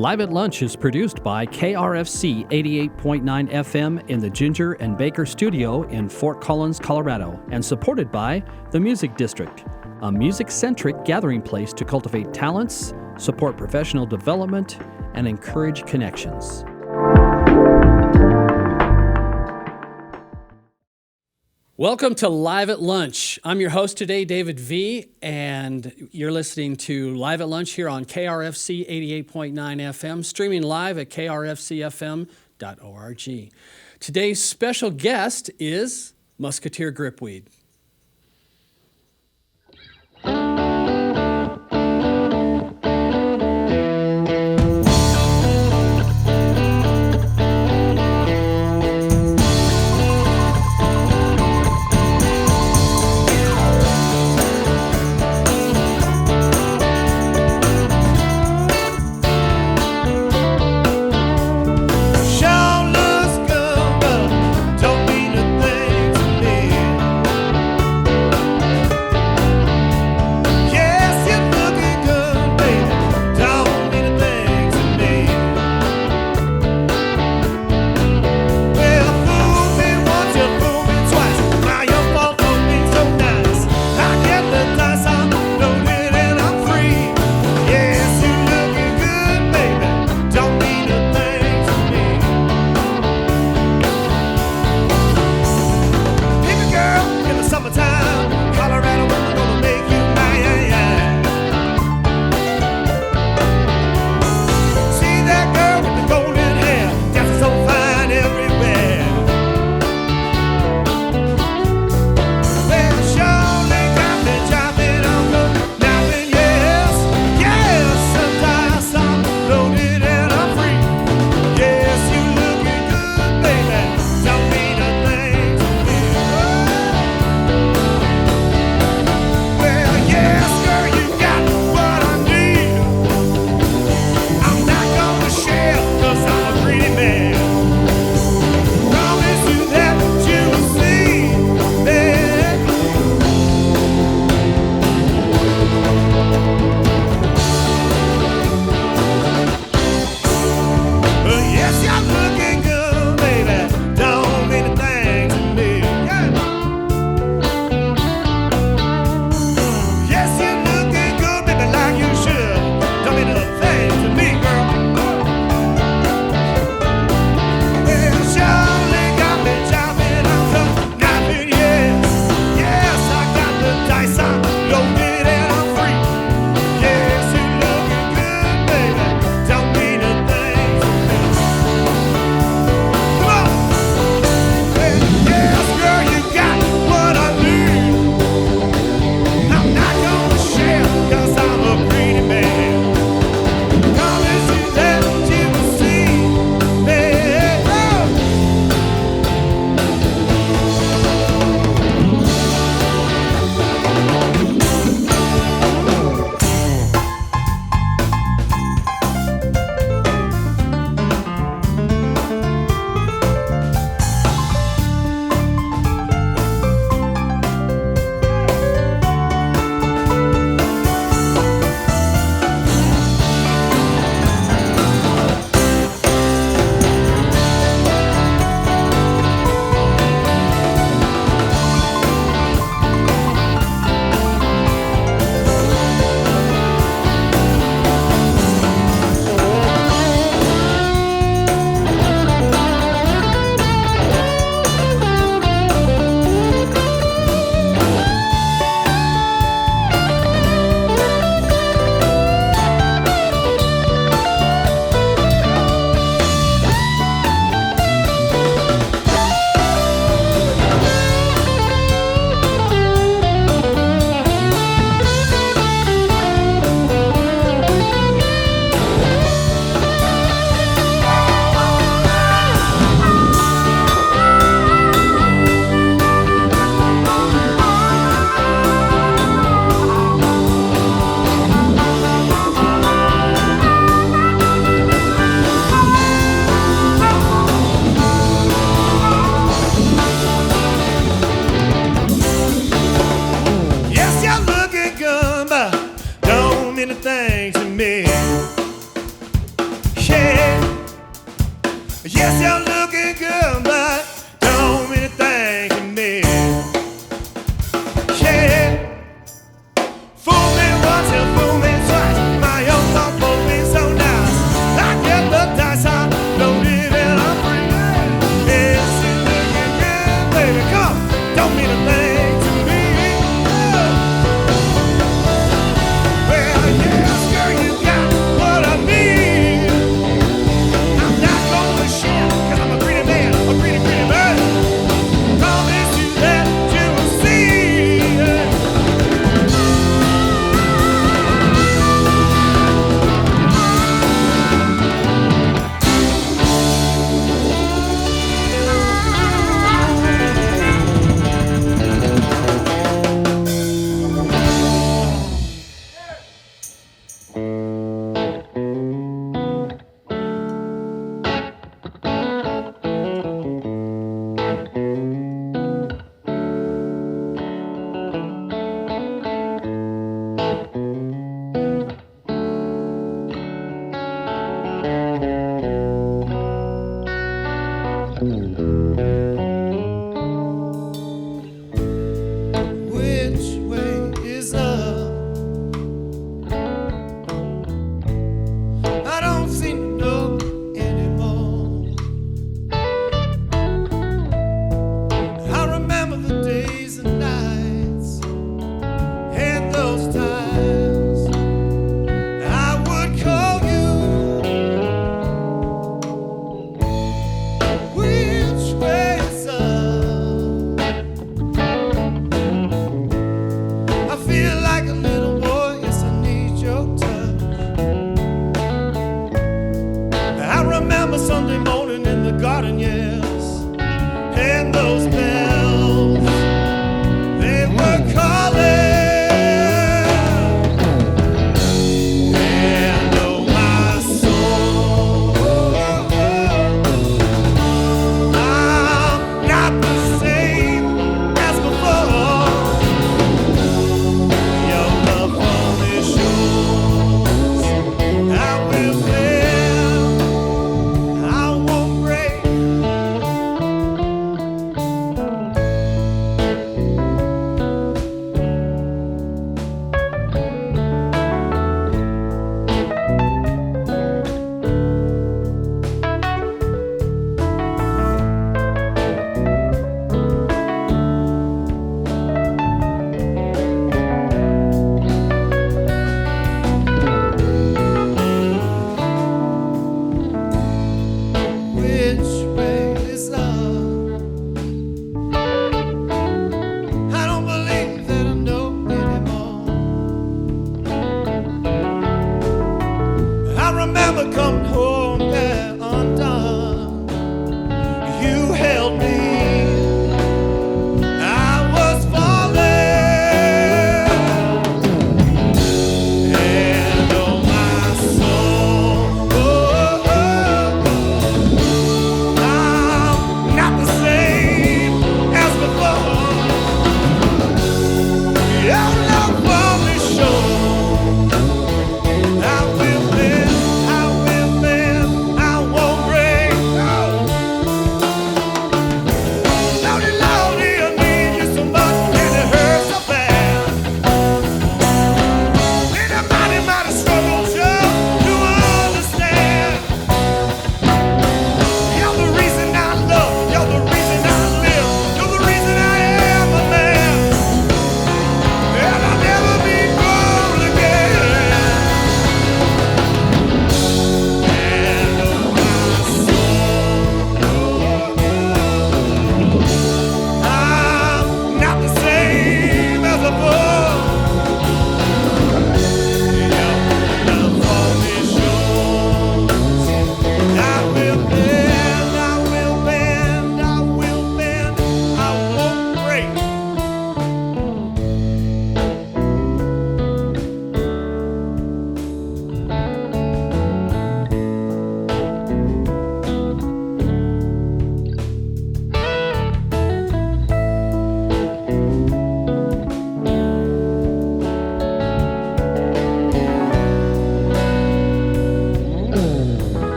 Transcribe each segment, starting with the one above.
Live at Lunch is produced by KRFC 88.9 FM in the Ginger and Baker Studio in Fort Collins, Colorado, and supported by the Music District, a music-centric gathering place to cultivate talents, support professional development, and encourage connections. Welcome to Live at Lunch. I'm your host today, David V., and you're listening to Live at Lunch here on KRFC 88.9 FM, streaming live at krfcfm.org. Today's special guest is Musketeer Gripweed.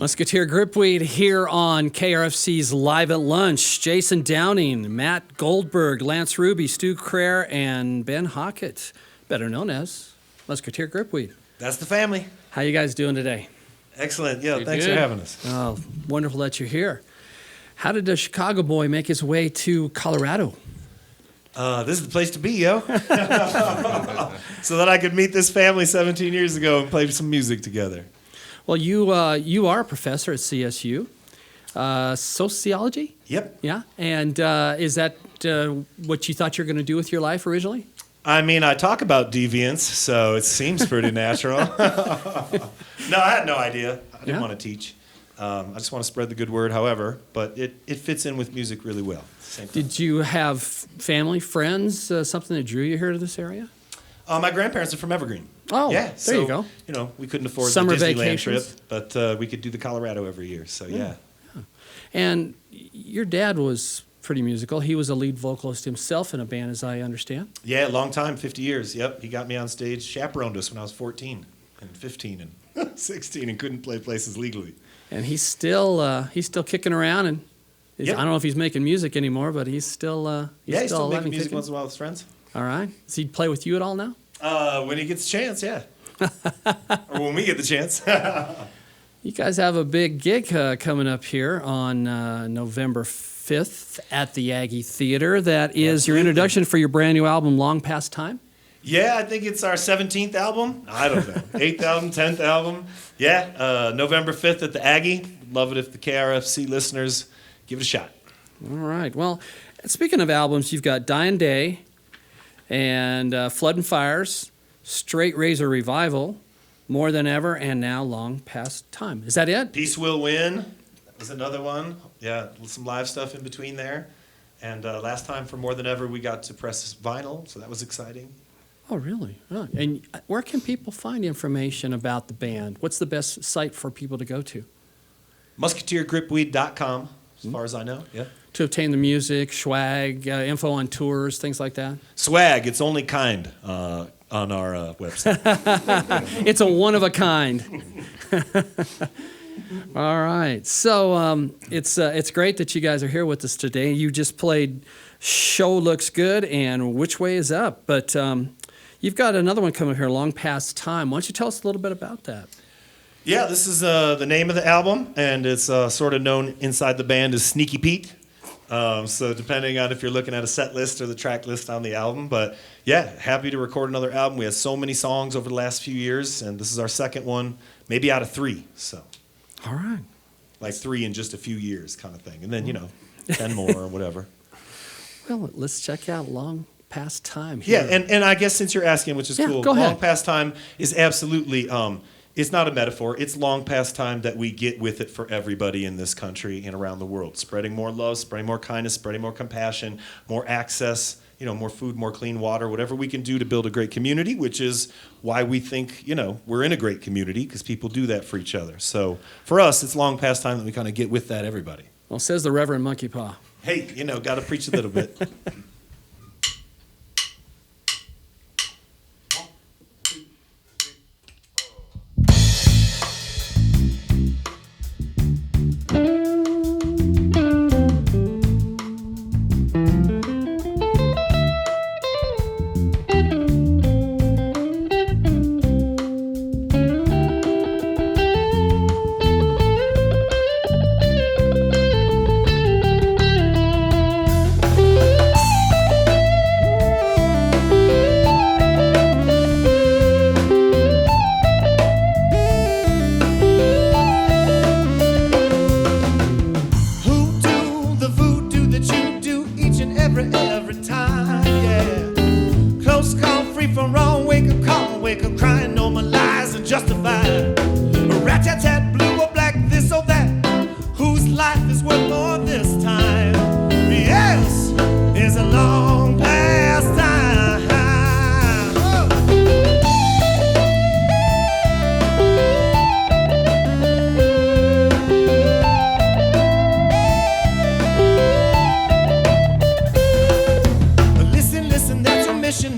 Musketeer Gripweed here on KRFC's Live at Lunch. Jason Downing, Matt Goldberg, Lance Ruby, Stu Crair, and Ben Hockett, better known as Musketeer Gripweed. That's the family. How you guys doing today? Excellent. Yeah, thanks for having us. Oh, wonderful that you're here. How did a Chicago boy make his way to Colorado? This is the place to be, yo. So that I could meet this family 17 years ago and play some music together. Well, you are a professor at CSU, sociology? Yep. Yeah, and is that what you thought you were going to do with your life originally? I mean, I talk about deviance, so it seems pretty natural. No, I had no idea. I didn't want to teach. I just want to spread the good word, however, but it fits in with music really well. Did you have family, friends, something that drew you here to this area? My grandparents are from Evergreen. Oh, yeah, there you go. You know, we couldn't afford Summer the Disneyland vacations. trip, but we could do the Colorado every year, so yeah. And your dad was pretty musical. He was a lead vocalist himself in a band, as I understand. Yeah, long time, 50 years. Yep, he got me on stage, chaperoned us when I was 14 and 15 and 16 and couldn't play places legally. And he's still kicking around, and Yep. I don't know if he's making music anymore, but he's still he's still alive making and music kicking. once in a while with friends. All right. Does he play with you at all now? When he gets a chance, yeah. Or when we get the chance. You guys have a big gig coming up here on November 5th at the Aggie Theater. That is your introduction for your brand new album, Long Past Time? Yeah, I think it's our 17th album. I don't know. 8th album, 10th album. Yeah, November 5th at the Aggie. Love it if the KRFC listeners give it a shot. All right. Well, speaking of albums, you've got Dying Day and Flood and Fires, Straight Razor Revival, More Than Ever, and now Long Past Time. Is that it? Peace Will Win. That was another one. Yeah, some live stuff in between there. And last time for More Than Ever, we got to press vinyl, so that was exciting. Oh, really? Oh. And where can people find information about the band? What's the best site for people to go to? MusketeerGripweed.com, as far as I know. Yeah. To obtain the music, swag, info on tours, things like that? Swag, it's only kind on our website. It's a one of a kind. All right. So it's great that you guys are here with us today. You just played Show Looks Good and Which Way Is Up. But you've got another one coming here, Long Past Time. Why don't you tell us a little bit about that? Yeah, this is the name of the album, and it's sort of known inside the band as Sneaky Pete. So depending on if you're looking at a set list or the track list on the album. But yeah, happy to record another album. We had so many songs over the last few years, and this is our second one, maybe out of 3. So, all right. Like 3 in just a few years kind of thing. And then, 10 more or whatever. Well, let's check out Long Past Time here. Yeah, and I guess since you're asking, which is cool, go ahead. Long Past Time is absolutely, it's not a metaphor. It's long past time that we get with it for everybody in this country and around the world. Spreading more love, spreading more kindness, spreading more compassion, more access, more food, more clean water, whatever we can do to build a great community, which is why we think, we're in a great community, because people do that for each other. So for us, it's long past time that we kind of get with that, everybody. Well, says the Reverend Monkey Paw. Hey, got to preach a little bit.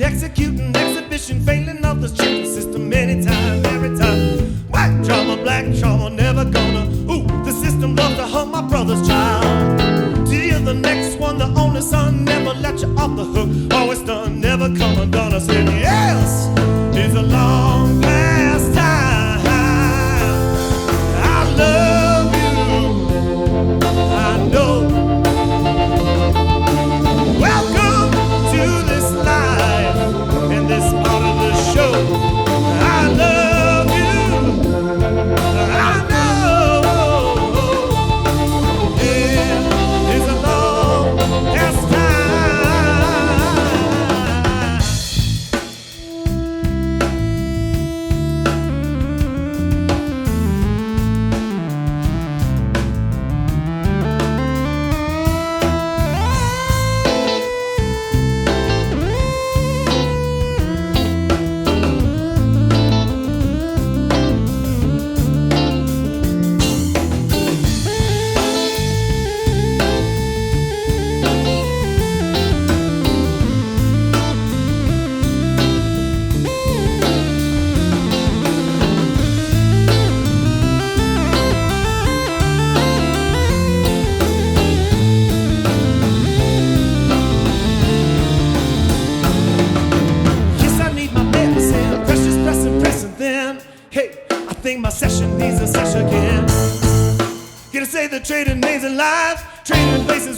Executing exhibition, failing of the shooting system anytime, every time. White trauma, black trauma, never gonna. Ooh, the system loves to hunt my brother's child. Till the next one, the only son, never let you off the hook. Always done, never come undone. I said yes, it's a long past time. I love you, I know. Welcome to this life and this part of the show. I love you, I know. It is a long past time.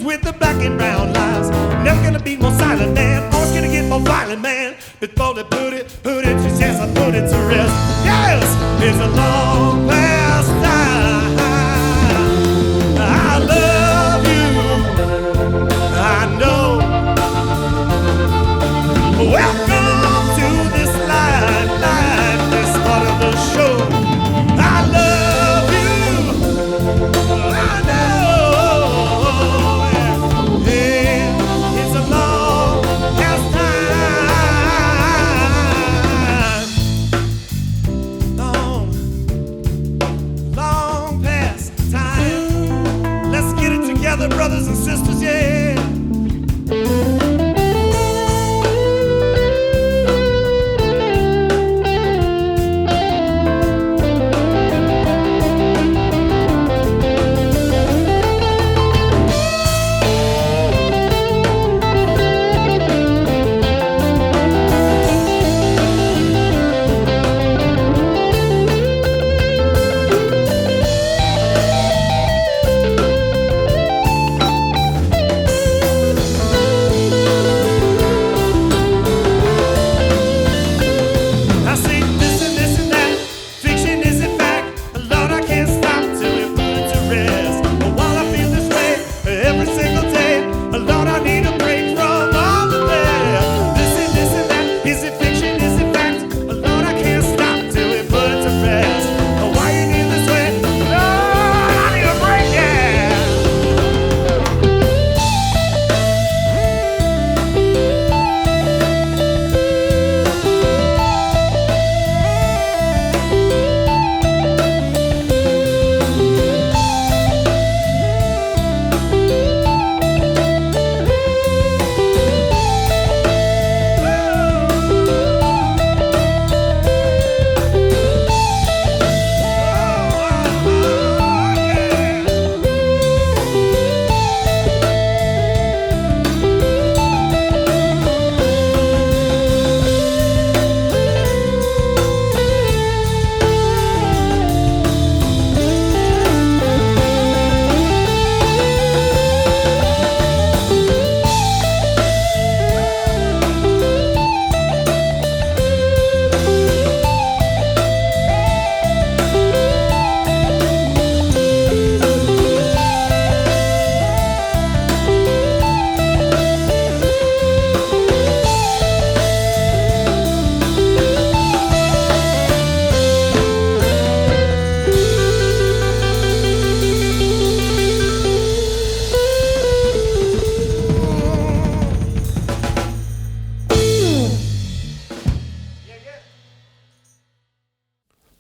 with the black and brown lines. Never gonna be more silent, man. Always gonna get more violent, man. Before they put it to chest, I put it to rest. Yes, it's a long past time. I love you, I know. Welcome to this life, this part of the show. I love you, I know. Yeah, it's a long past time. Long past time. Let's get it together, brothers and sisters, yeah.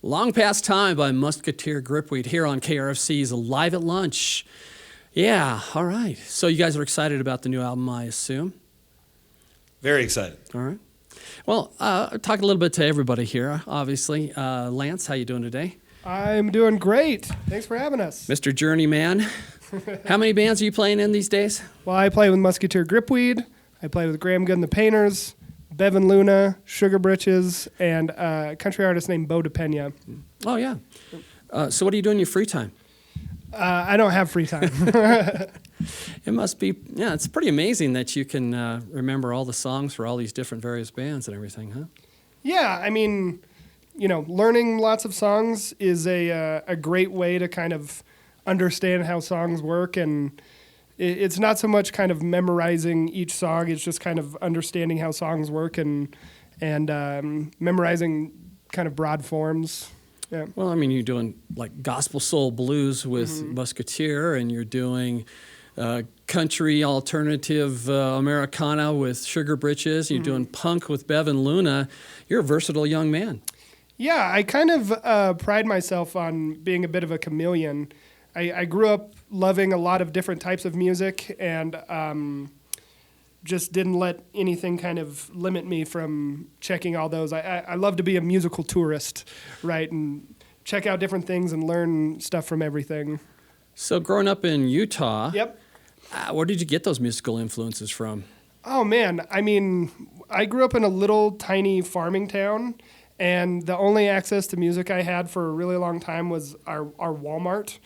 Long Past Time by Musketeer Gripweed here on KRFC's Live at Lunch. Yeah, all right. So you guys are excited about the new album, I assume? Very excited. All right. Well, talk a little bit to everybody here, obviously. Lance, how you doing today? I'm doing great. Thanks for having us. Mr. Journeyman, how many bands are you playing in these days? Well, I play with Musketeer Gripweed. I play with Graham Good and the Painters, Bevan Luna, Sugar Britches, and a country artist named Bo DePena. Oh, yeah. So what do you do in your free time? I don't have free time. It must be, yeah, it's pretty amazing that you can remember all the songs for all these different various bands and everything, huh? Yeah, I mean, you know, learning lots of songs is a great way to kind of understand how songs work, and it's not so much kind of memorizing each song, it's just kind of understanding how songs work and memorizing kind of broad forms. Yeah. Well, I mean, you're doing like gospel soul blues with Musketeer, and you're doing country alternative Americana with Sugar Britches. You're doing punk with Bevan Luna. You're a versatile young man. Yeah, I kind of pride myself on being a bit of a chameleon. I grew up loving a lot of different types of music, and just didn't let anything kind of limit me from checking all those. I love to be a musical tourist, right, and check out different things and learn stuff from everything. So growing up in Utah, Yep. Where did you get those musical influences from? Oh, man. I mean, I grew up in a little tiny farming town, and the only access to music I had for a really long time was our Walmart.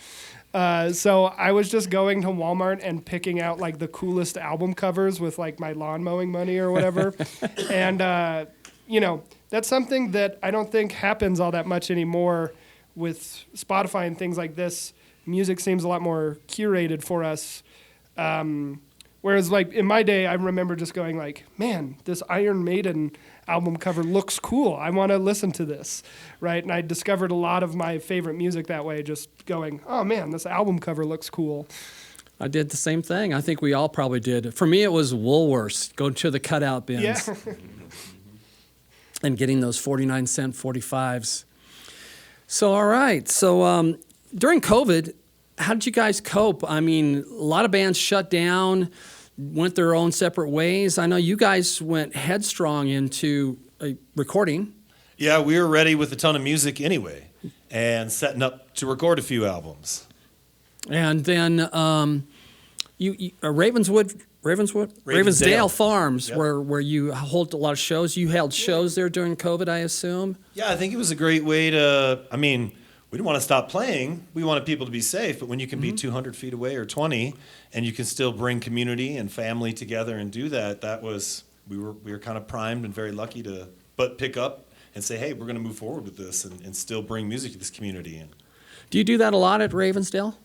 So I was just going to Walmart and picking out like the coolest album covers with like my lawn mowing money or whatever. And, you know, that's something that I don't think happens all that much anymore with Spotify and things like this. Music seems a lot more curated for us. Whereas like in my day, I remember just going like, man, this Iron Maiden album cover looks cool. I want to listen to this, right? And I discovered a lot of my favorite music that way, just going, oh man, this album cover looks cool. I did the same thing. I think we all probably did. For me, it was Woolworths, going to the cutout bins. Yeah. And getting those 49-cent 45s. So, all right. So during COVID, how did you guys cope? I mean, a lot of bands shut down, went their own separate ways. I know you guys went headstrong into recording. Yeah, we were ready with a ton of music anyway, and setting up to record a few albums. And then Ravensdale Farms, Yep. where you hold a lot of shows. You held shows there during COVID, I assume? Yeah, I think it was a great way to, I mean, we didn't want to stop playing. We wanted people to be safe, but when you can be 200 feet away or 20, and you can still bring community and family together and do that, we were kind of primed and very lucky to pick up and say, hey, we're going to move forward with this and still bring music to this community. And Do you do that a lot at Ravensdale?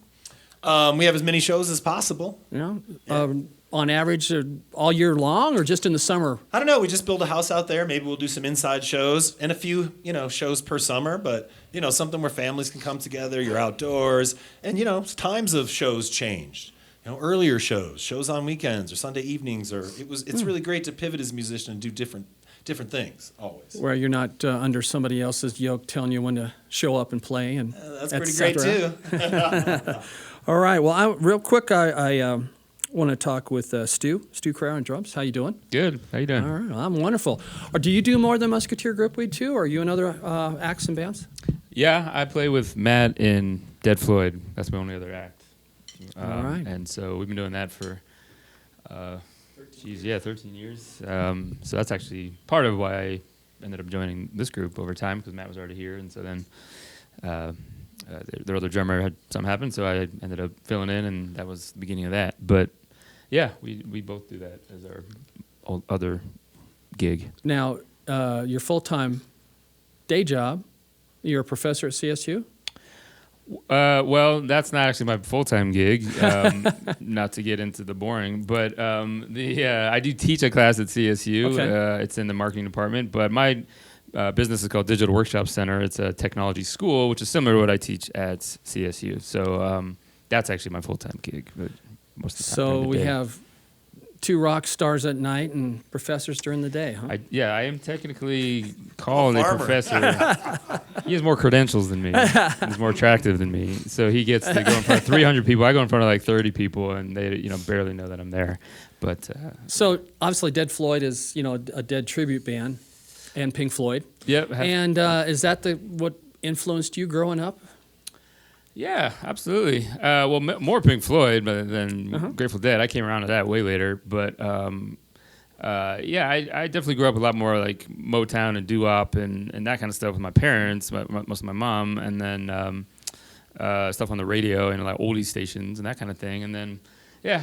we have as many shows as possible. You know, Yeah. On average, all year long, or just in the summer? I don't know. We just build a house out there. Maybe we'll do some inside shows and a few, shows per summer. But something where families can come together. You're outdoors, and times of shows changed. Earlier shows on weekends or Sunday evenings, it's really great to pivot as a musician and do different things always. Where you're not under somebody else's yoke telling you when to show up and play, and That's et pretty great cetera. too. All right. Well, real quick, I want to talk with Stu Crow on drums. How you doing? Good. How you doing? All right. Well, I'm wonderful. Or do you do more than Musketeer Gripweed too? Or are you in other acts and bands? Yeah, I play with Matt in Dead Floyd. That's my only other act. All right. And so we've been doing that for, 13 years. So that's actually part of why I ended up joining this group over time, because Matt was already here, and so then their other drummer had something happen, so I ended up filling in, and that was the beginning of that. But yeah, we both do that as our other gig. Now, your full-time day job, you're a professor at CSU? Well, that's not actually my full-time gig, not to get into the boring, but I do teach a class at CSU. Okay. It's in the marketing department, but my business is called Digital Workshop Center. It's a technology school, which is similar to what I teach at CSU. So that's actually my full-time gig. But most of the time So during the we day. have 2 rock stars at night and professors during the day, huh? I am technically called a farmer. professor. He has more credentials than me. He's more attractive than me. So he gets to go in front of 300 people. I go in front of like 30 people, and they barely know that I'm there. But So obviously Dead Floyd is, a Dead tribute band, and Pink Floyd. yep. And is that what influenced you growing up? Yeah, absolutely. Well, more Pink Floyd than Grateful Dead. I came around to that way later, but I definitely grew up a lot more like Motown and doo-wop and that kind of stuff with my parents, most of my mom, and then stuff on the radio and like oldie stations and that kind of thing. And then,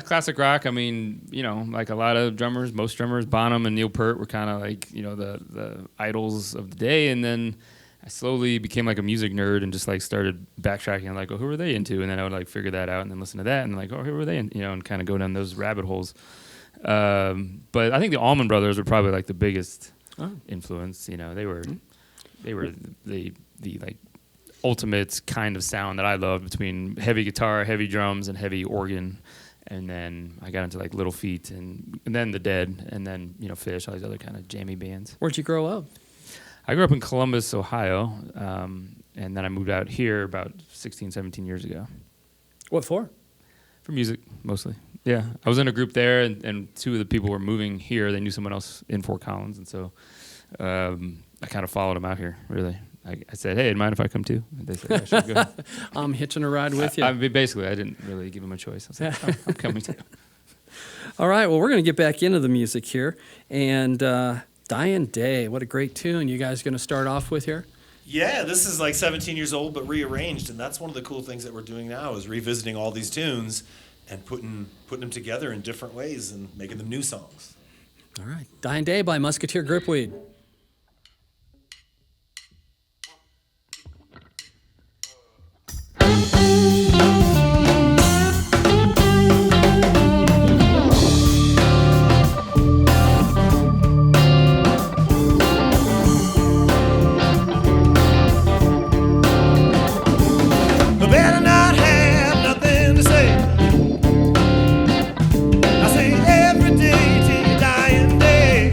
classic rock. I mean, like a lot of drummers, most drummers, Bonham and Neil Peart were kind of like the idols of the day, and then I slowly became like a music nerd and just like started backtracking and like, oh, who were they into? And then I would like figure that out and then listen to that and like, oh, who were they? And kind of go down those rabbit holes. But I think the Allman Brothers were probably like the biggest influence. They were the like ultimate kind of sound that I loved, between heavy guitar, heavy drums, and heavy organ. And then I got into like Little Feat and then the Dead, and then Fish, all these other kind of jammy bands. Where'd you grow up? I grew up in Columbus, Ohio, and then I moved out here about 16, 17 years ago. What for? For music, mostly. Yeah, I was in a group there, and 2 of the people were moving here. They knew someone else in Fort Collins, and so I kind of followed them out here, really. I said, hey, mind if I come too? And they said, yeah, sure, go. I'm hitching a ride with you. I didn't really give them a choice. I was like, I'm coming too. All right, well, we're going to get back into the music here. And Dying Day, what a great tune you guys going to start off with here? Yeah, this is like 17 years old, but rearranged, and that's one of the cool things that we're doing now is revisiting all these tunes and putting them together in different ways and making them new songs. All right. Dying Day by Musketeer Gripweed. Better not have nothing to say. I say every day till your dying day.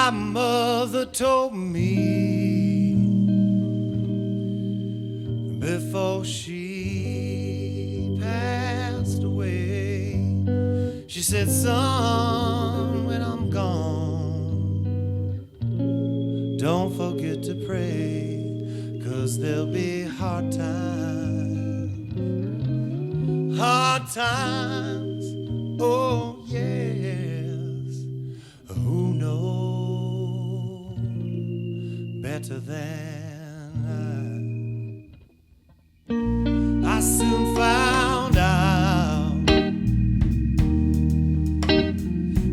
My mother told me before she passed away, she said, son, when I'm gone, don't forget to pray, 'cause there'll be hard times. Hard times, oh yes. Who knows better than I soon found out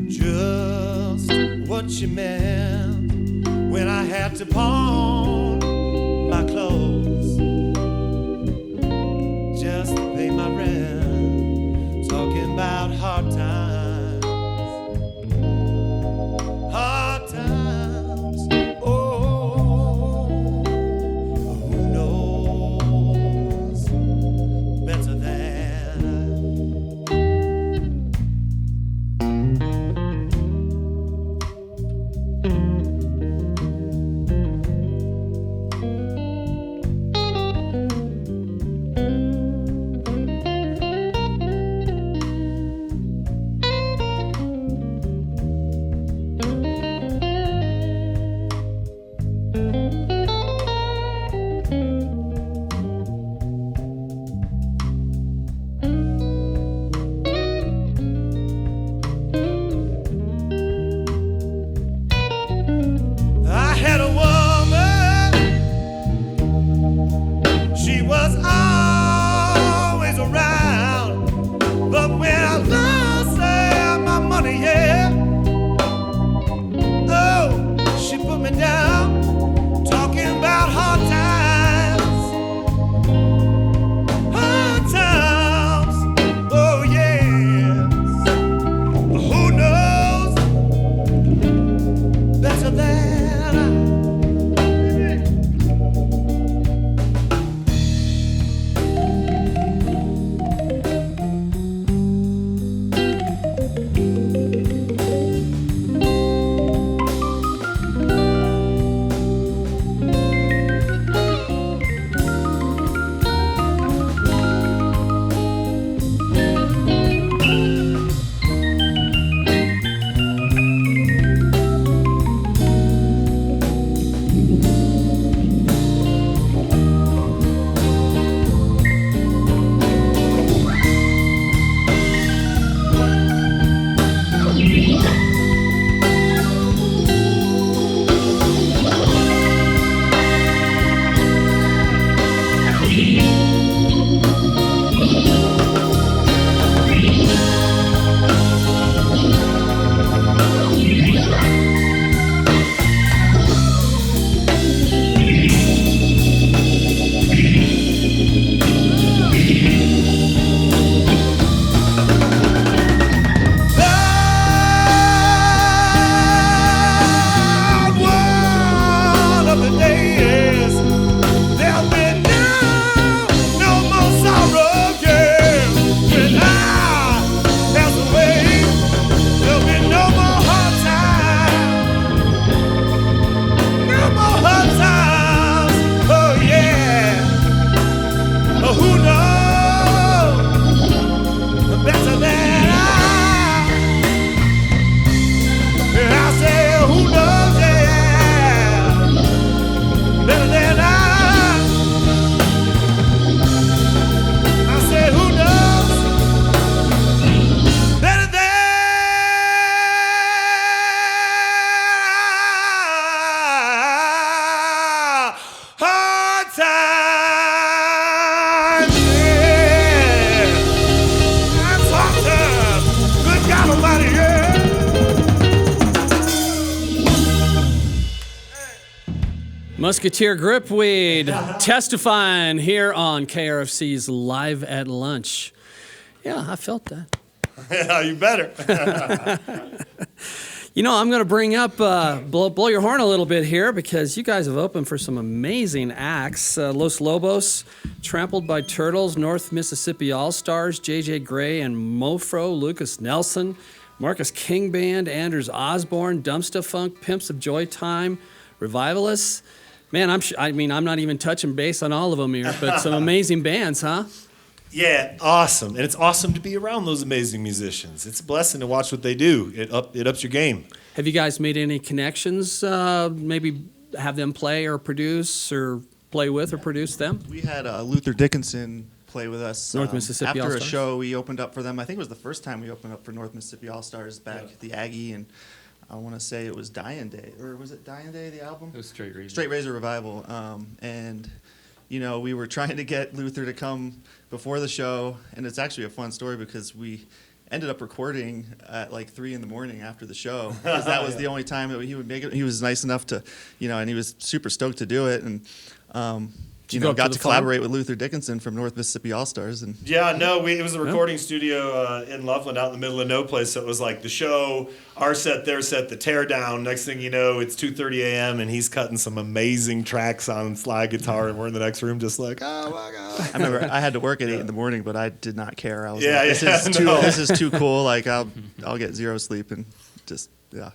just what she meant when I had to pawn my clothes just to pay my rent. Talking about hard times, hard times. Oh, who knows better than I had a woman, she was always around, but when I lost my money, yeah, oh, she put me down, talking about hard times, oh yes, who knows better than one of the days there'll be no more sorrow, yeah. When I pass away, there'll be no more hard times, no more hard times, oh yeah. Who knows better than I say, who knows, yeah, better than I say, who knows better than hard times, yeah. That's hard times. Good God Almighty, yeah. Musketeer Gripweed testifying here on KRFC's Live at Lunch. Yeah, I felt that. Yeah, you better. You know, I'm going to bring up, blow your horn a little bit here because you guys have opened for some amazing acts. Los Lobos, Trampled by Turtles, North Mississippi All-Stars, J.J. Gray and Mofro, Lucas Nelson, Marcus King Band, Anders Osborne, Dumpsta Funk, Pimps of Joy Time, Revivalists. Man, I'm not even touching base on all of them here, but some amazing bands, huh? Yeah, awesome. And it's awesome to be around those amazing musicians. It's a blessing to watch what they do. It ups your game. Have you guys made any connections? Maybe have them play or produce or play with or produce them? We had Luther Dickinson play with us. North Mississippi After All-Stars? a show, we opened up for them. I think it was the first time we opened up for North Mississippi All-Stars back at the Aggie, and I want to say it was Dying Day. Or was it Dying Day, the album? It was Straight Razor. Straight Razor Revival. And, we were trying to get Luther to come before the show, and it's actually a fun story because we ended up recording at like 3 a.m. after the show because that was the only time that he would make it. He was nice enough to, and he was super stoked to do it, and got to collaborate with Luther Dickinson from North Mississippi All-Stars. And Yeah, no, it was a recording studio in Loveland out in the middle of no place. So it was like the show, our set, their set, the teardown. Next thing you know, it's 2:30 a.m. and he's cutting some amazing tracks on slide guitar, and we're in the next room just like, oh my God. I remember I had to work at 8 a.m, but I did not care. I was This is too cool. Like I'll get zero sleep and just, yeah.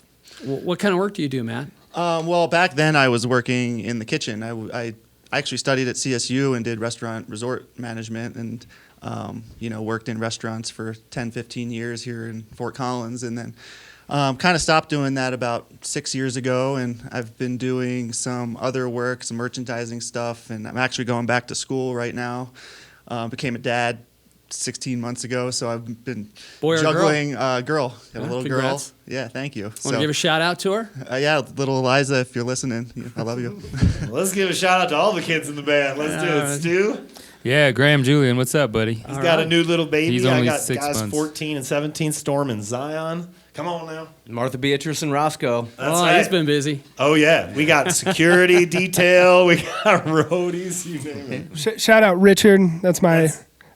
What kind of work do you do, Matt? Well, back then I was working in the kitchen. I actually studied at CSU and did restaurant resort management and, worked in restaurants for 10, 15 years here in Fort Collins. And then kind of stopped doing that about 6 years ago. And I've been doing some other work, some merchandising stuff. And I'm actually going back to school right now. Became a dad 16 months ago, so I've been juggling girl. Got a little congrats. girl. Yeah, thank you. Want to give a shout out to her? Yeah, little Eliza, if you're listening, I love you. Let's give a shout out to all the kids in the band. Let's do it. Stu? Yeah, Graham Julian, what's up, buddy? He's got a new little baby. He's I only got 6 guys months. 14 and 17, Storm and Zion. Come on now. Martha Beatrice and Roscoe. That's right. He's been busy. Oh, yeah. We got security, detail. We got roadies. You name it. Shout out Richard.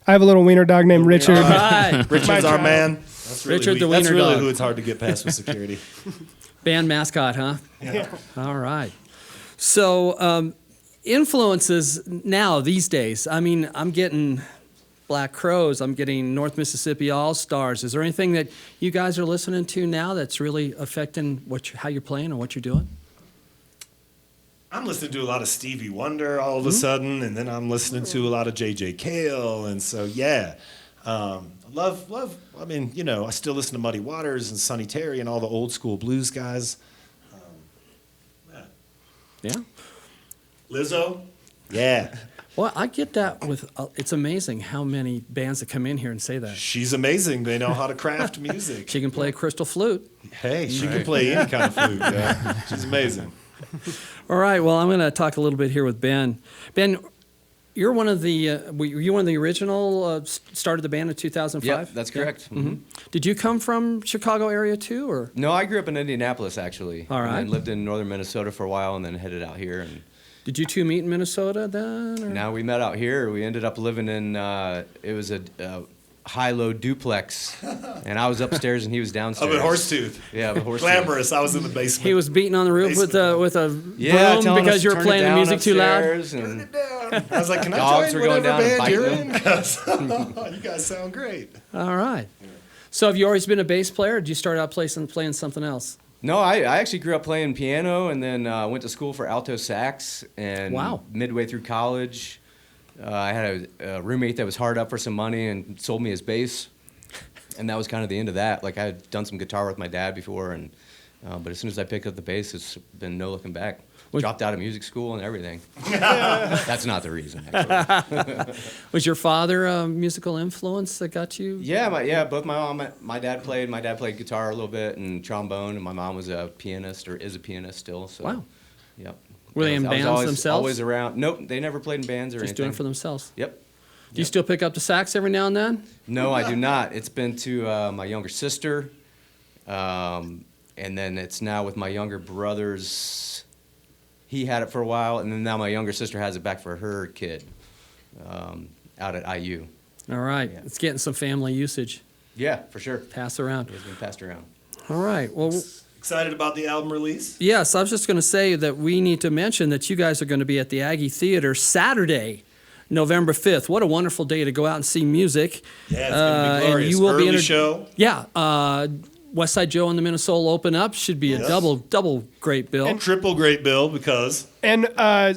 I have a little wiener dog named Richard. All right. Richard's our man. That's really Richard the that's wiener really dog. who it's hard to get past with security. Band mascot, huh? Yeah. All right. So influences now these days. I mean, I'm getting Black Crowes. I'm getting North Mississippi All-Stars. Is there anything that you guys are listening to now that's really affecting how you're playing and what you're doing? I'm listening to a lot of Stevie Wonder all of a sudden, and then I'm listening to a lot of J.J. Cale, and so, yeah. Love, I mean, I still listen to Muddy Waters and Sonny Terry and all the old school blues guys. Yeah. Lizzo? Yeah. Well, I get that with, it's amazing how many bands that come in here and say that. She's amazing. They know how to craft music. She can play a crystal flute. Hey, she can play any kind of flute. Yeah. She's amazing. All right, well, I'm going to talk a little bit here with Ben. Ben, you're one of the, were you one of the original, started the band in 2005? Yep, that's correct. Yeah? Mm-hmm. Did you come from Chicago area too, or? No, I grew up in Indianapolis, actually. All right. And lived in northern Minnesota for a while and then headed out here. And Did you two meet in Minnesota then? Or? now we met out here. We ended up living in, it was a high-low duplex, and I was upstairs and he was downstairs. Up at Horsetooth. Yeah, but Horsetooth. Glamorous. I was in the basement. He was beating on the roof with a Yeah, broom telling because us you to were turn it playing the down music too loud? upstairs, and I was like, can I Dogs join were going whatever down and band you're biting in? 'Cause you guys sound great. All right. So have you always been a bass player, or did you start out playing something else? No, I actually grew up playing piano and then went to school for alto sax. And Wow. midway through college, I had a roommate that was hard up for some money and sold me his bass. And that was kind of the end of that. Like I had done some guitar with my dad before, and but as soon as I picked up the bass, it's been no looking back. Dropped out of music school and everything. That's not the reason, actually. Was your father a musical influence that got you? Yeah, both my mom, my dad played. My dad played guitar a little bit and trombone, and my mom was a pianist or is a pianist still. So, Wow. Yep. Were they in bands themselves? Always around. Nope, they never played in bands or Just anything. doing it for themselves. Yep. Do you still pick up the sax every now and then? No, I do not. It's been to my younger sister, and then it's now with my younger brothers. He had it for a while, and then now my younger sister has it back for her kid out at IU. All right. Yeah. It's getting some family usage. Yeah, for sure. Pass around. It's been passed around. All right. Well, Excited about the album release? yes, I was just going to say that we need to mention that you guys are going to be at the Aggie Theater Saturday, November 5th. What a wonderful day to go out and see music. Yeah, it's going to be glorious. And you will Early be show. Yeah. West Side Joe and the Minnesota open up. Should be a double great bill. And triple great bill because. And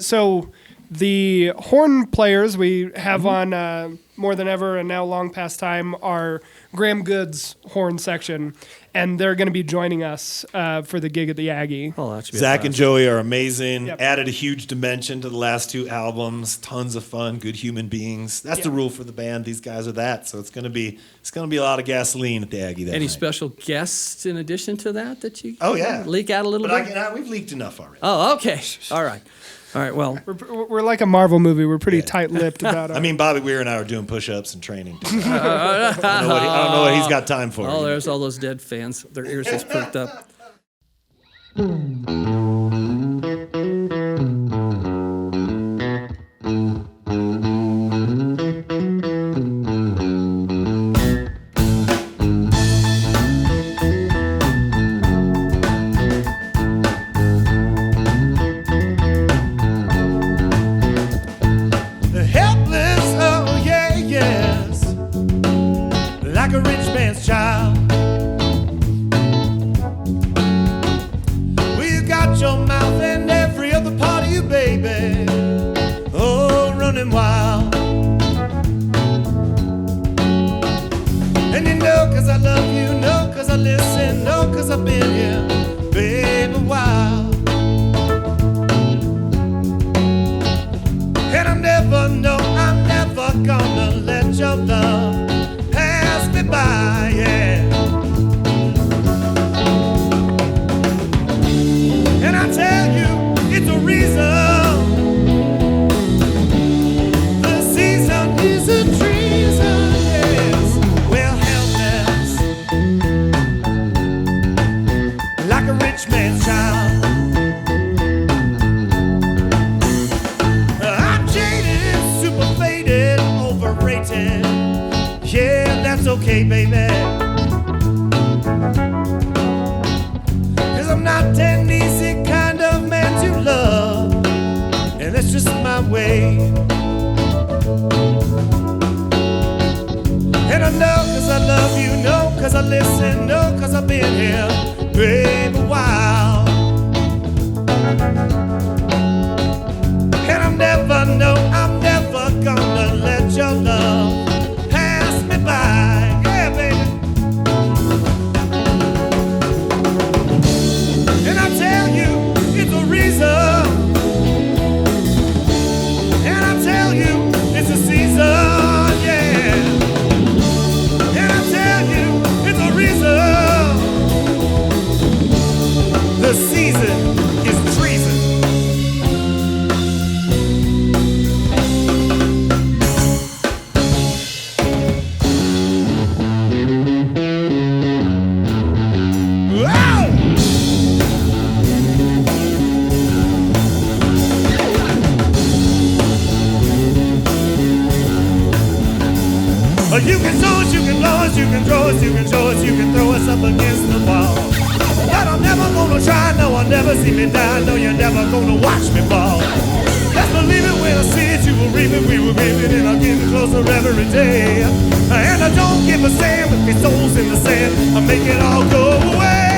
so the horn players we have on More Than Ever and now Long Past Time are Graham Good's horn section, and they're going to be joining us for the gig at the Aggie. Oh, that should be Zach and Joey are amazing. Yep. Added a huge dimension to the last 2 albums. Tons of fun, good human beings. That's the rule for the band. These guys are that. So it's gonna be a lot of gasoline at the Aggie that Any night. special guests in addition to that you Oh, yeah. leak out a little But bit? we've leaked enough already. Oh, okay. All right. Well, We're like a Marvel movie. We're pretty tight-lipped about it. I mean, Bobby Weir and I are doing push-ups and training. I don't know what he's got time for. oh, there's all those dead fans. Their ears just perked up. Helpless, oh yeah, yes, like a rich man's child. Well, you got your mouth and every other part of you, baby, oh, running wild. And you know 'cause I love you, know 'cause I listen, know 'cause I've been here, baby, a while. And I'm never gonna let your love pass me by, yeah. And I tell you, it's a reason. The season is a treason, yes. Well, helpless, like a rich man's child. Yeah, that's okay, baby. 'Cause I'm not an easy kind of man to love, and that's just my way. And I know 'cause I love you, know 'cause I listen, know 'cause I've been here, baby, a while. And I'm never gonna let your love pass me by, yeah, baby. And I tell you, it's a reason. And I tell you, it's a season, yeah. And I tell you, it's a reason. The season is treason. You can show us, you can blow us, you can throw us, you can show us, you can throw us up against the wall. But I'm never gonna try, no, I'll never see me die, no, you're never gonna watch me fall. Best believe it when I see it, you will reap it, we will reap it, and I'll get closer every day. And I don't give a damn if my soul's in the sand, I make it all go away.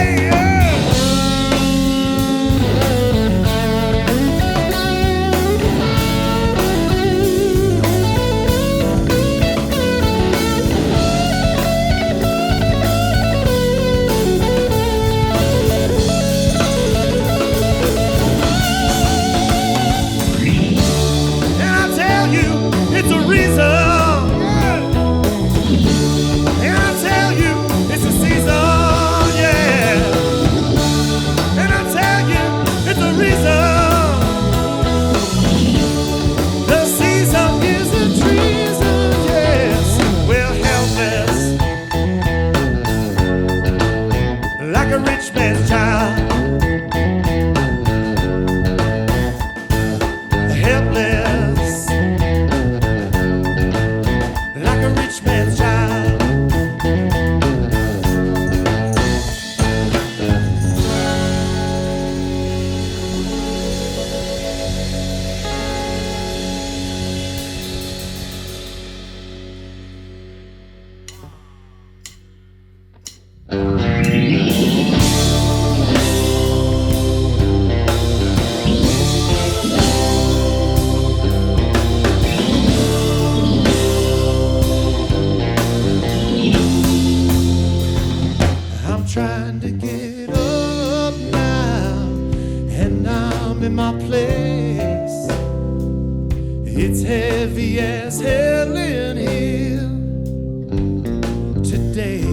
It's a reason, and I tell you, it's a season, yeah. And I tell you, it's a reason. The season is a treason, yes. Well, helpless, like a rich man's child. trying to get up now, and I'm in my place. It's heavy as hell in here today.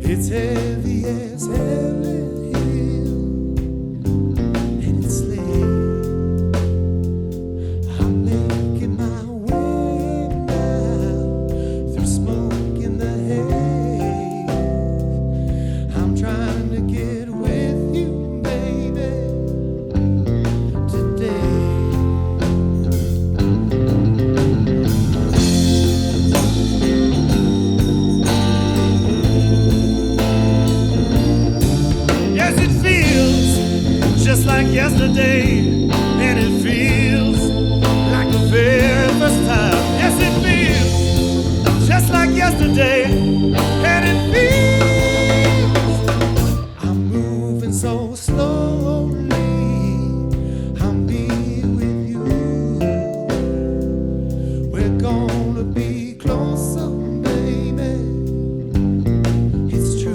It's heavy as hell in here, and it's late. I'm making my way now through smoke in the haze. I'm trying to get with you, baby, today. Just like yesterday, and it feels like the very first time. Yes, it feels just like yesterday, and it feels I'm moving so slowly. I'm being with you. We're gonna be closer, baby. It's true.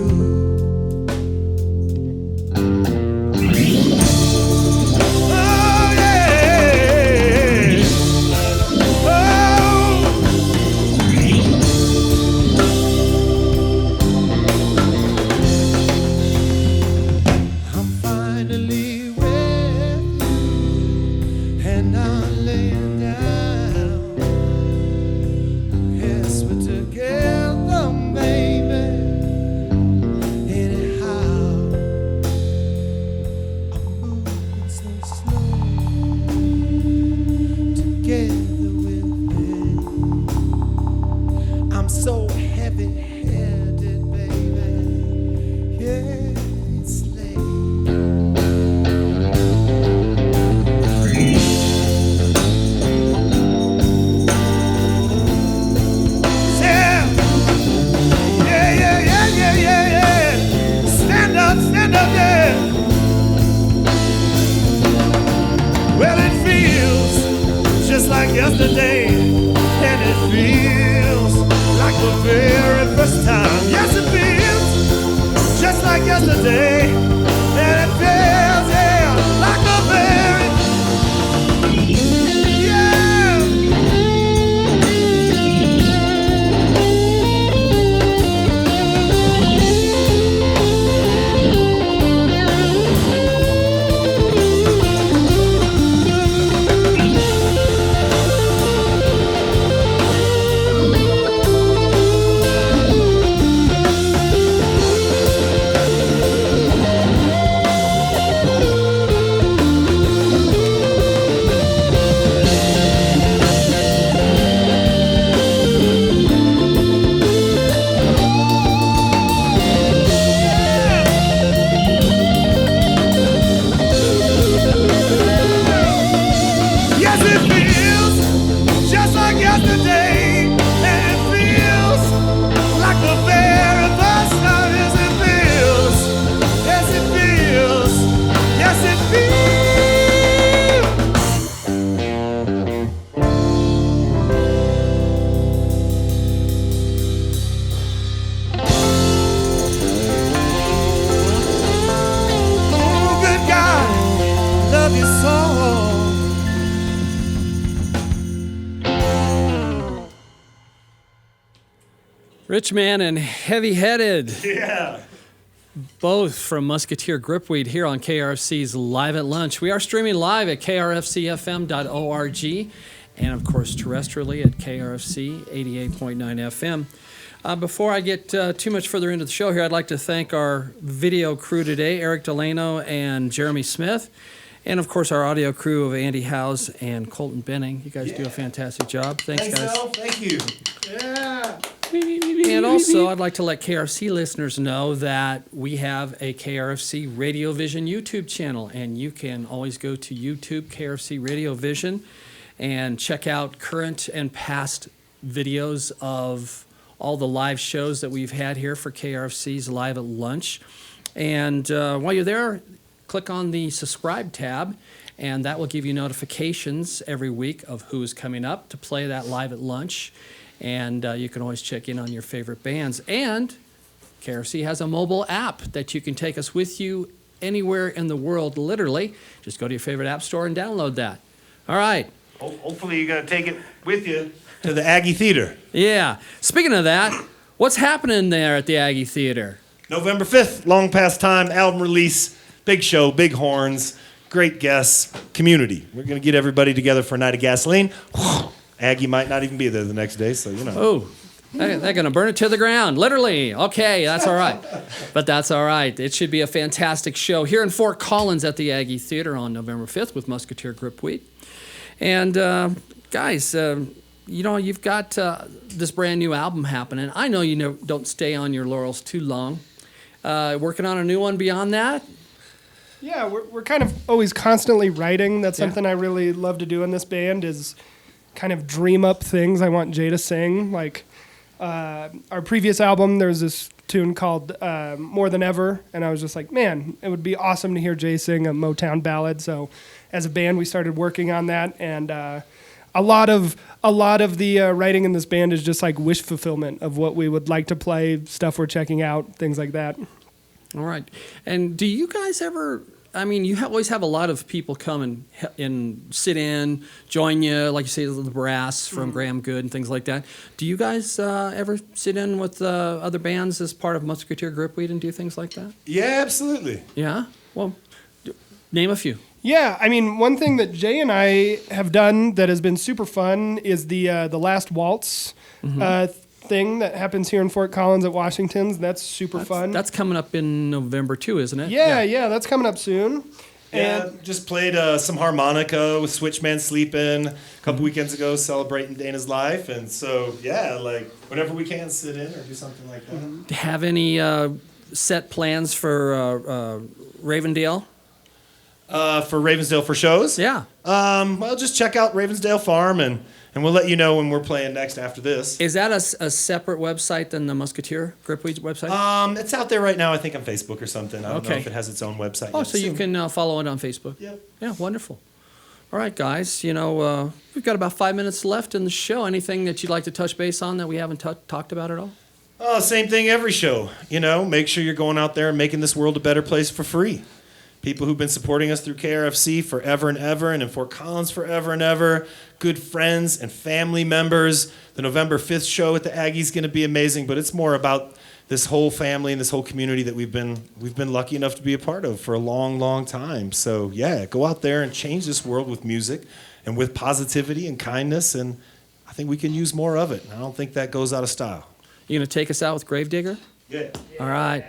Yesterday, and it feels like the very first time. Yes, it feels just like yesterday, and it feels, yeah, like the very, Rich Man and Heavy Headed. Yeah. Both from Musketeer Gripweed here on KRFC's Live at Lunch. We are streaming live at krfcfm.org and, of course, terrestrially at KRFC 88.9 FM. Before I get too much further into the show here, I'd like to thank our video crew today, Eric Delano and Jeremy Smith, and, of course, our audio crew of Andy Howes and Colton Boening. You guys do a fantastic job. Thanks guys. Al. Thank you. Yeah. And also, I'd like to let KRFC listeners know that we have a KRFC RadioVision YouTube channel, and you can always go to YouTube, KRFC RadioVision, and check out current and past videos of all the live shows that we've had here for KRFC's Live at Lunch. And while you're there, click on the subscribe tab, and that will give you notifications every week of who's coming up to play that Live at Lunch. And you can always check in on your favorite bands. And KRFC has a mobile app that you can take us with you anywhere in the world, literally. Just go to your favorite app store and download that. All right. Hopefully you're going to take it with you to the Aggie Theater. Yeah. Speaking of that, what's happening there at the Aggie Theater? November 5th, long past time, album release, big show, big horns, great guests, community. We're going to get everybody together for a night of gasoline. Aggie might not even be there the next day, so you know. Oh, they're going to burn it to the ground, literally. Okay, that's all right. But that's all right. It should be a fantastic show here in Fort Collins at the Aggie Theater on November 5th with Musketeer Gripweed. And guys, you know, you've got this brand new album happening. I know you don't stay on your laurels too long. Working on a new one beyond that? Yeah, we're kind of always constantly writing. That's something I really love to do in this band is kind of dream up things I want Jay to sing. Like our previous album, there's this tune called More Than Ever, and I was just like, man, it would be awesome to hear Jay sing a Motown ballad. So as a band, we started working on that, and a lot of the writing in this band is just like wish fulfillment of what we would like to play, stuff we're checking out, things like that. All right. And do you guys ever, I mean, you always have a lot of people come and sit in, join you, like you say, the brass from Graham Good and things like that. Do you guys ever sit in with other bands as part of Musketeer Gripweed and do things like that? Yeah, absolutely. Yeah? Well, name a few. Yeah, I mean, one thing that Jay and I have done that has been super fun is the Last Waltz thing that happens here in Fort Collins at Washington's. That's super fun. That's coming up in November too, isn't it? Yeah, that's coming up soon. Yeah, And just played some harmonica with Switchman Sleeping a couple weekends ago, celebrating Dana's life. And so, yeah, like whenever we can sit in or do something like that. Have any set plans for Ravendale? For Ravensdale for shows? Yeah. Well, just check out Ravensdale Farm, and we'll let you know when we're playing next after this. Is that a separate website than the Musketeer Gripweed website? It's out there right now, I think, on Facebook or something. I don't know Okay. if it has its own website Oh, yet. so you can follow it on Facebook. Yep. Yeah, wonderful. All right, guys. You know, we've got about 5 minutes left in the show. Anything that you'd like to touch base on that we haven't talked about at all? Oh, same thing every show. You know, make sure you're going out there and making this world a better place for free. People who've been supporting us through KRFC forever and ever, and in Fort Collins forever and ever. Good friends and family members. The November 5th show at the Aggie's going to be amazing, but it's more about this whole family and this whole community that we've been lucky enough to be a part of for a long, long time. So yeah, go out there and change this world with music and with positivity and kindness, and I think we can use more of it. I don't think that goes out of style. You going to take us out with Gravedigger? Yeah. All right.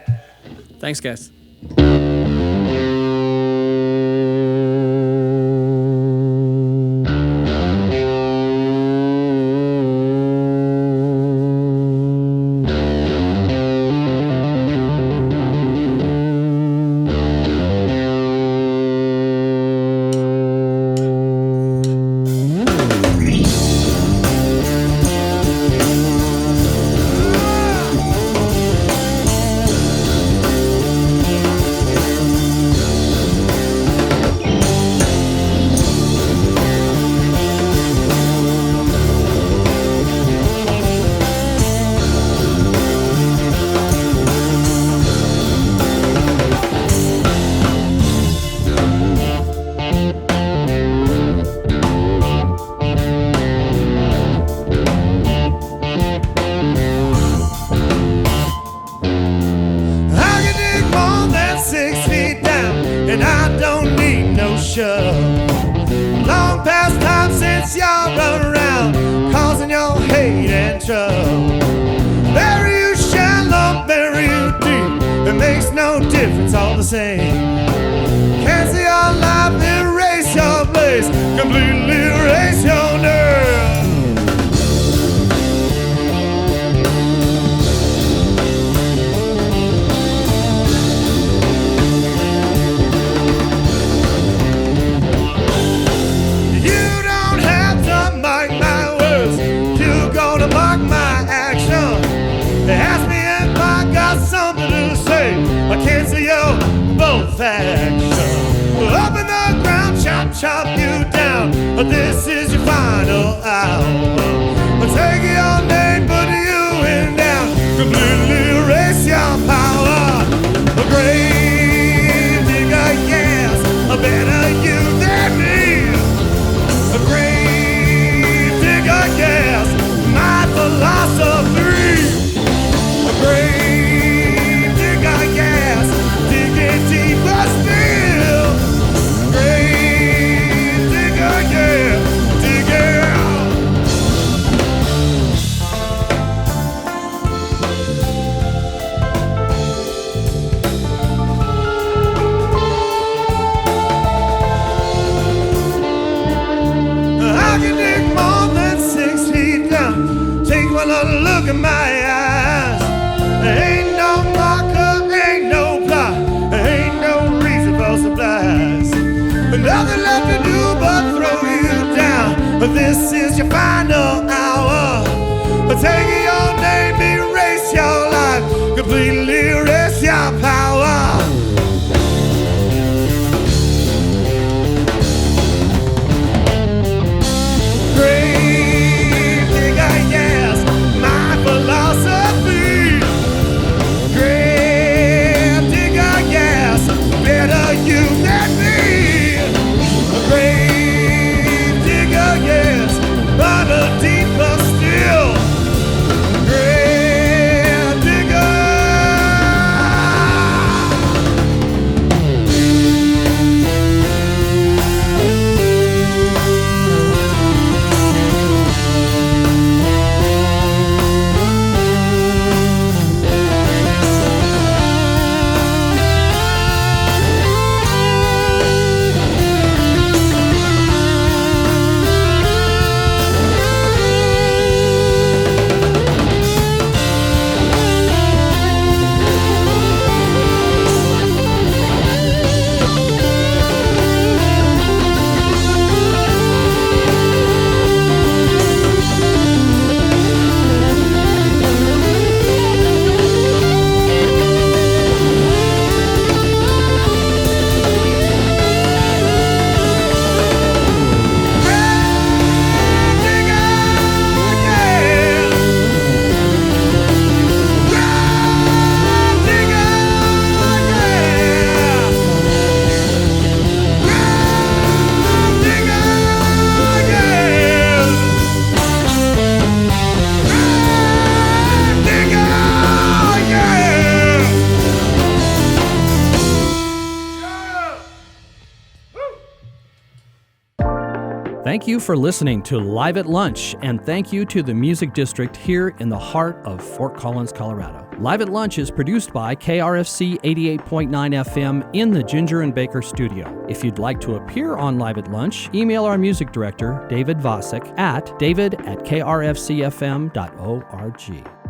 Thanks, guys. Long past time since y'all run around causing y'all hate and trouble. Bury you shallow, bury you deep, it makes no difference, all the same. Can't see your life, erase your place, completely erase your nerve. final hour. Take your name, put you in down, completely erase your power. A grave digger, yes, a better you than me. A grave digger, yes, my philosophy. A grave digger, yes, digging deeper still. Grave digger, yeah, digger. I can dig more than 6 feet down. Take one look at my eyes. Ain't no marker, ain't no plot, ain't no reason for supplies. Nothing left to do but throw you down. This is your final hour. Take your name, erase your life, completely erase your power. Grave digger, yes, my philosophy. Grave digger, yes, better you than me. Grave digger, yes, but a deeper still. Grave digger. Thank you for listening to Live at Lunch, and thank you to the Music District here in the heart of Fort Collins, Colorado. Live at Lunch is produced by KRFC 88.9 FM in the Ginger and Baker studio. If you'd like to appear on Live at Lunch, email our music director, David Vacek, at david@krfcfm.org.